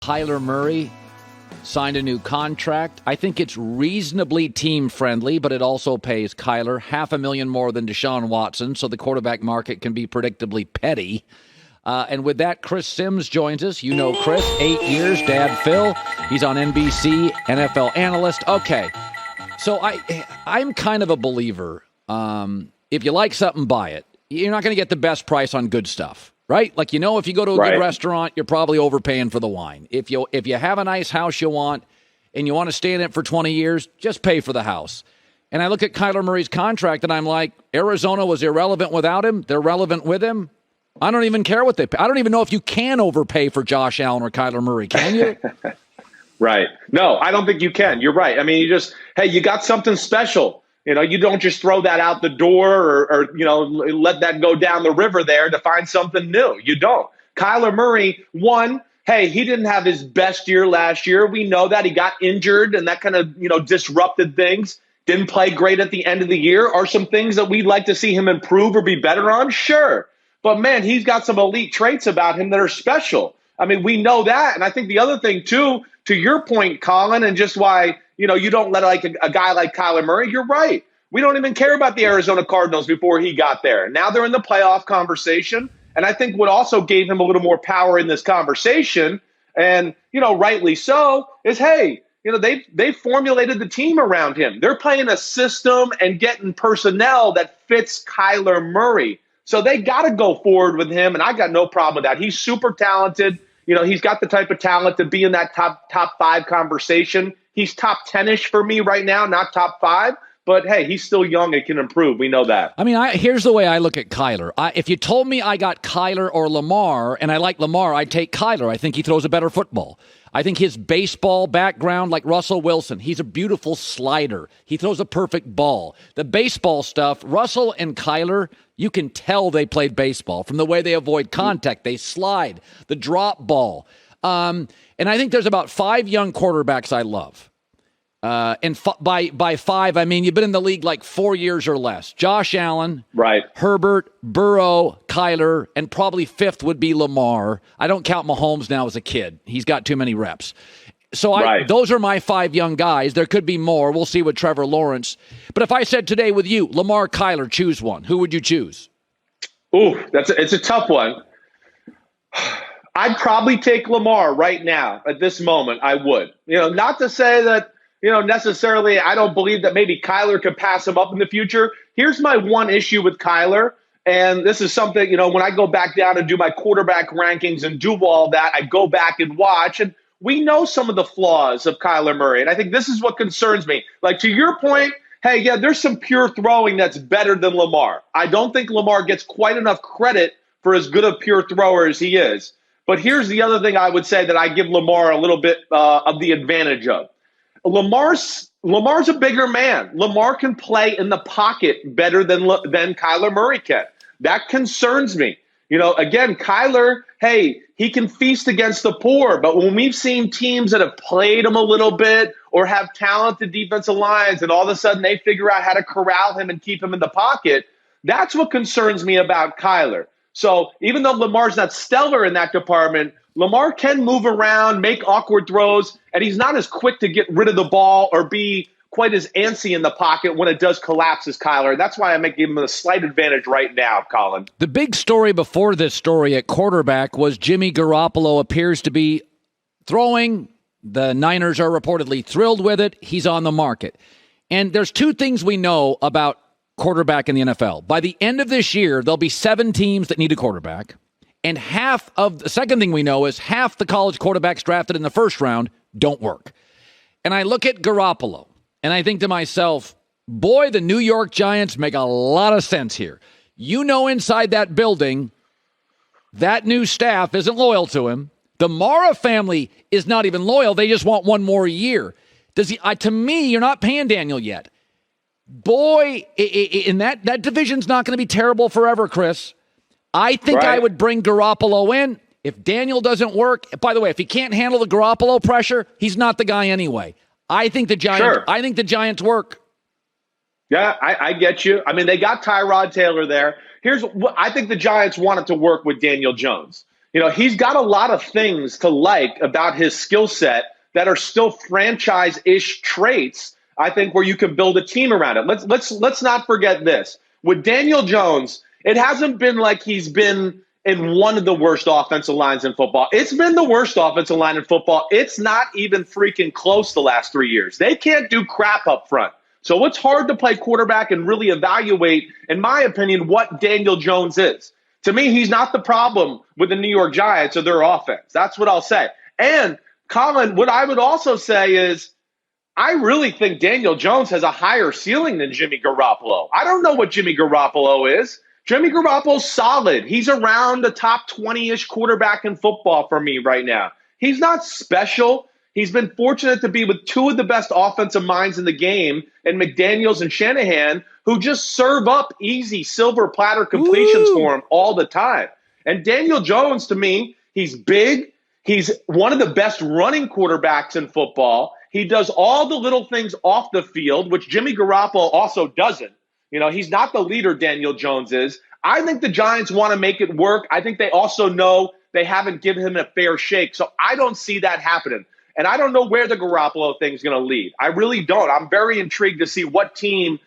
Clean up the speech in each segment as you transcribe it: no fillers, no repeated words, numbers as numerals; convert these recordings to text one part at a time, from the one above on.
Kyler Murray signed a new contract. I think it's reasonably team-friendly, but it also pays Kyler $500,000 more than Deshaun Watson, so the quarterback market can be predictably petty. And with that, Chris Sims joins us. You know Chris, 8 years, Dad Phil. He's on NBC, NFL analyst. Okay, so I'm kind of a believer. If you like something, buy it. You're not going to get the best price on good stuff. Right? Like, if you go to a good restaurant, you're probably overpaying for the wine. If you have a nice house you want and you want to stay in it for 20 years, just pay for the house. And I look at Kyler Murray's contract and I'm like, Arizona was irrelevant without him. They're relevant with him. I don't even care what they pay. I don't even know if you can overpay for Josh Allen or Kyler Murray. Can you? Right. No, I don't think you can. You're right. I mean, you got something special. You don't just throw that out the door or let that go down the river there to find something new. You don't. Kyler Murray, he didn't have his best year last year. We know that. He got injured and that kind of, disrupted things. Didn't play great at the end of the year. Are some things that we'd like to see him improve or be better on? Sure. But, man, he's got some elite traits about him that are special. I mean, we know that. And I think the other thing, too, to your point, Colin, and just why – you don't let a guy like Kyler Murray. You're right. We don't even care about the Arizona Cardinals before he got there. Now they're in the playoff conversation. And I think what also gave him a little more power in this conversation, and, rightly so, is, they formulated the team around him. They're playing a system and getting personnel that fits Kyler Murray. So they got to go forward with him, and I got no problem with that. He's super talented. He's got the type of talent to be in that top 5 conversation. He's top 10-ish for me right now, not top 5. But, hey, he's still young and can improve. We know that. I mean, here's the way I look at Kyler. If you told me I got Kyler or Lamar, and I like Lamar, I'd take Kyler. I think he throws a better football. I think his baseball background, like Russell Wilson, he's a beautiful slider. He throws a perfect ball. The baseball stuff, Russell and Kyler, you can tell they played baseball from the way they avoid contact. They slide, the drop ball. And I think there's about 5 young quarterbacks I love. And by 5, I mean you've been in the league like 4 years or less. Josh Allen, right? Herbert, Burrow, Kyler, and probably 5th would be Lamar. I don't count Mahomes now as a kid. He's got too many reps. So those are my 5 young guys. There could be more. We'll see with Trevor Lawrence. But if I said today with you, Lamar, Kyler, choose one, who would you choose? Ooh, it's a tough one. I'd probably take Lamar right now at this moment. I would. Not to say that, necessarily I don't believe that maybe Kyler could pass him up in the future. Here's my one issue with Kyler, and this is something, when I go back down and do my quarterback rankings and do all that, I go back and watch, and we know some of the flaws of Kyler Murray, and I think this is what concerns me. Like, to your point, there's some pure throwing that's better than Lamar. I don't think Lamar gets quite enough credit for as good a pure thrower as he is. But here's the other thing I would say that I give Lamar a little bit of the advantage of. Lamar's a bigger man. Lamar can play in the pocket better than Kyler Murray can. That concerns me. Again, Kyler, he can feast against the poor. But when we've seen teams that have played him a little bit or have talented defensive lines and all of a sudden they figure out how to corral him and keep him in the pocket, that's what concerns me about Kyler. So even though Lamar's not stellar in that department, Lamar can move around, make awkward throws, and he's not as quick to get rid of the ball or be quite as antsy in the pocket when it does collapse as Kyler. That's why I might give him a slight advantage right now, Colin. The big story before this story at quarterback was Jimmy Garoppolo appears to be throwing. The Niners are reportedly thrilled with it. He's on the market. And there's 2 things we know about quarterback in the NFL. By the end of this year, there'll be 7 teams that need a quarterback. And the second thing we know is half the college quarterbacks drafted in the first round don't work. And I look at Garoppolo, and I think to myself, boy, the New York Giants make a lot of sense here. Inside that building, that new staff isn't loyal to him. The Mara family is not even loyal. They just want 1 more year. To me, you're not paying Daniel yet. Boy, in that division's not going to be terrible forever, Chris. I think I would bring Garoppolo in. If Daniel doesn't work, by the way, if he can't handle the Garoppolo pressure, he's not the guy anyway. I think the Giants work. Yeah, I get you. I mean, they got Tyrod Taylor there. I think the Giants wanted to work with Daniel Jones. He's got a lot of things to like about his skill set that are still franchise-ish traits, I think, where you can build a team around it. Let's not forget this. With Daniel Jones, it hasn't been like he's been in one of the worst offensive lines in football. It's been the worst offensive line in football. It's not even freaking close the last 3 years. They can't do crap up front. So it's hard to play quarterback and really evaluate, in my opinion, what Daniel Jones is. To me, he's not the problem with the New York Giants or their offense. That's what I'll say. And, Colin, what I would also say is I really think Daniel Jones has a higher ceiling than Jimmy Garoppolo. I don't know what Jimmy Garoppolo is. Jimmy Garoppolo's solid. He's around the top 20-ish quarterback in football for me right now. He's not special. He's been fortunate to be with two of the best offensive minds in the game, and McDaniels and Shanahan, who just serve up easy silver platter completions for him all the time. And Daniel Jones, to me, he's big. He's one of the best running quarterbacks in football. He does all the little things off the field, which Jimmy Garoppolo also doesn't. He's not the leader Daniel Jones is. I think the Giants want to make it work. I think they also know they haven't given him a fair shake. So I don't see that happening. And I don't know where the Garoppolo thing is going to lead. I really don't. I'm very intrigued to see what team,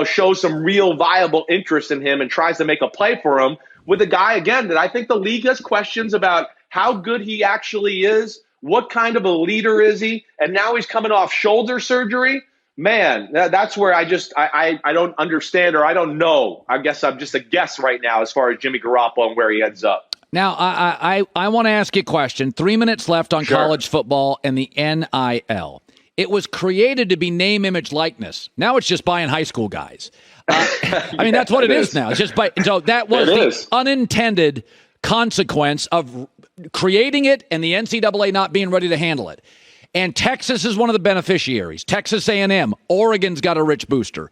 shows some real viable interest in him and tries to make a play for him with a guy, again, that I think the league has questions about how good he actually is, what kind of a leader is he, and now he's coming off shoulder surgery. Man, that's where I don't understand, or I don't know. I guess I'm just a guess right now as far as Jimmy Garoppolo and where he ends up. Now, I want to ask you a question. 3 minutes left on college football and the NIL. It was created to be name, image, likeness. Now it's just buying high school guys. That's what it is now. It's just so that was the unintended consequence of creating it and the NCAA not being ready to handle it. And Texas is one of the beneficiaries. Texas A&M, Oregon's got a rich booster.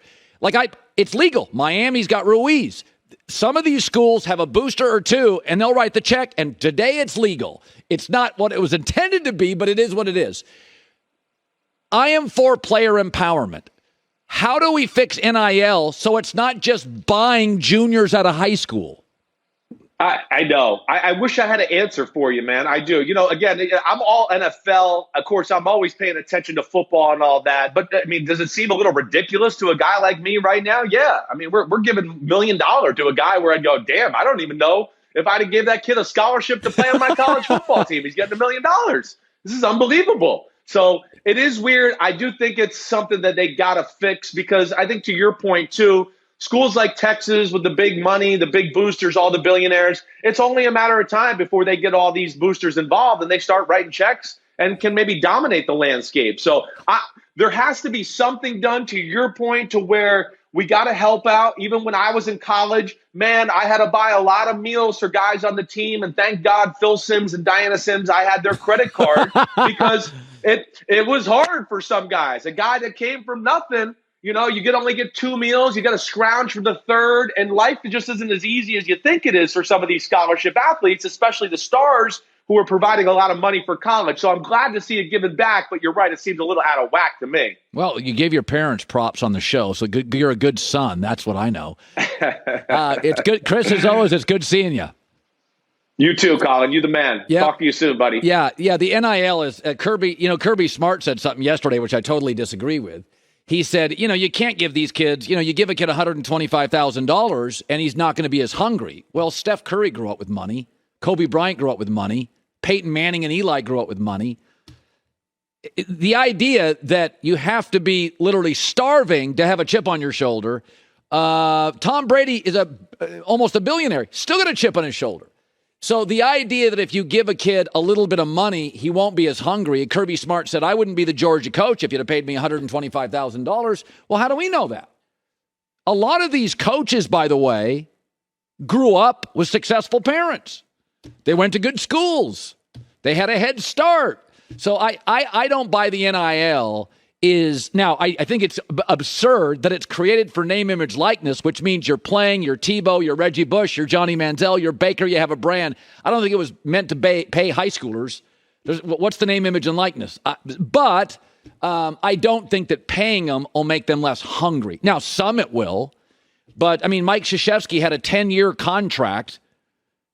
It's legal. Miami's got Ruiz. Some of these schools have a booster or two, and they'll write the check, and today it's legal. It's not what it was intended to be, but it is what it is. I am for player empowerment. How do we fix NIL so it's not just buying juniors out of high school? I know. I wish I had an answer for you, man. I do. Again, I'm all NFL. Of course, I'm always paying attention to football and all that. But, does it seem a little ridiculous to a guy like me right now? Yeah. We're giving $1 million to a guy where I'd go, damn, I don't even know if I'd have gave that kid a scholarship to play on my college football team. He's getting $1 million. This is unbelievable. So it is weird. I do think it's something that they got to fix because I think to your point, too, schools like Texas with the big money, the big boosters, all the billionaires, it's only a matter of time before they get all these boosters involved and they start writing checks and can maybe dominate the landscape. So there has to be something done, to your point, to where we got to help out. Even when I was in college, man, I had to buy a lot of meals for guys on the team. And thank God Phil Simms and Diana Simms, I had their credit card because it was hard for some guys. A guy that came from nothing, you only get 2 meals. You got to scrounge for the third. And life just isn't as easy as you think it is for some of these scholarship athletes, especially the stars who are providing a lot of money for college. So I'm glad to see it given back, but you're right, it seems a little out of whack to me. Well, you gave your parents props on the show, so you're a good son. That's what I know. It's good. Chris, as always, it's good seeing you. You too, Colin. You the man. Yeah. Talk to you soon, buddy. Yeah. The NIL is Kirby. Kirby Smart said something yesterday, which I totally disagree with. He said, you can't give these kids, you give a kid $125,000 and he's not going to be as hungry. Well, Steph Curry grew up with money. Kobe Bryant grew up with money. Peyton Manning and Eli grew up with money. The idea that you have to be literally starving to have a chip on your shoulder. Tom Brady is almost a billionaire. Still got a chip on his shoulder. So the idea that if you give a kid a little bit of money, he won't be as hungry. Kirby Smart said, I wouldn't be the Georgia coach if you'd have paid me $125,000. Well, how do we know that? A lot of these coaches, by the way, grew up with successful parents. They went to good schools. They had a head start. So I don't buy the NIL is now I think it's absurd that it's created for name, image, likeness, which means you're playing, you're Tebow, you're Reggie Bush, you're Johnny Manziel, you're Baker, you have a brand. I don't think it was meant to pay high schoolers. What's the name, image, and likeness? But I don't think that paying them will make them less hungry. Now, some it will. But, Mike Krzyzewski had a 10-year contract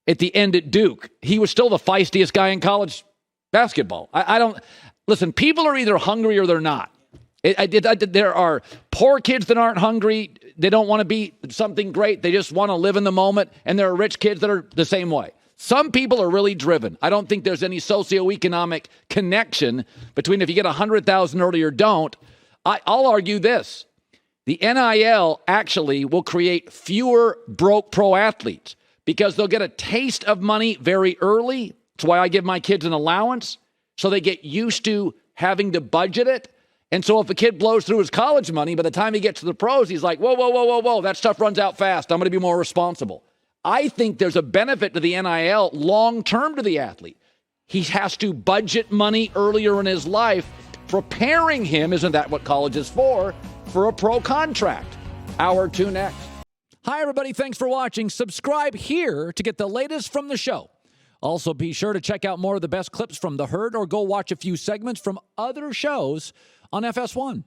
at the end at Duke, he was still the feistiest guy in college basketball. I don't listen. People are either hungry or they're not. There are poor kids that aren't hungry. They don't want to be something great. They just want to live in the moment. And there are rich kids that are the same way. Some people are really driven. I don't think there's any socioeconomic connection between if you get 100,000 early or don't. I'll argue this. The NIL actually will create fewer broke pro athletes because they'll get a taste of money very early. That's why I give my kids an allowance, so they get used to having to budget it. And so if a kid blows through his college money, by the time he gets to the pros, he's like, whoa, that stuff runs out fast. I'm going to be more responsible. I think there's a benefit to the NIL long-term to the athlete. He has to budget money earlier in his life, preparing him, isn't that what college is for a pro contract. Hour 2 next. Hi, everybody. Thanks for watching. Subscribe here to get the latest from the show. Also, be sure to check out more of the best clips from The Herd or go watch a few segments from other shows on FS1.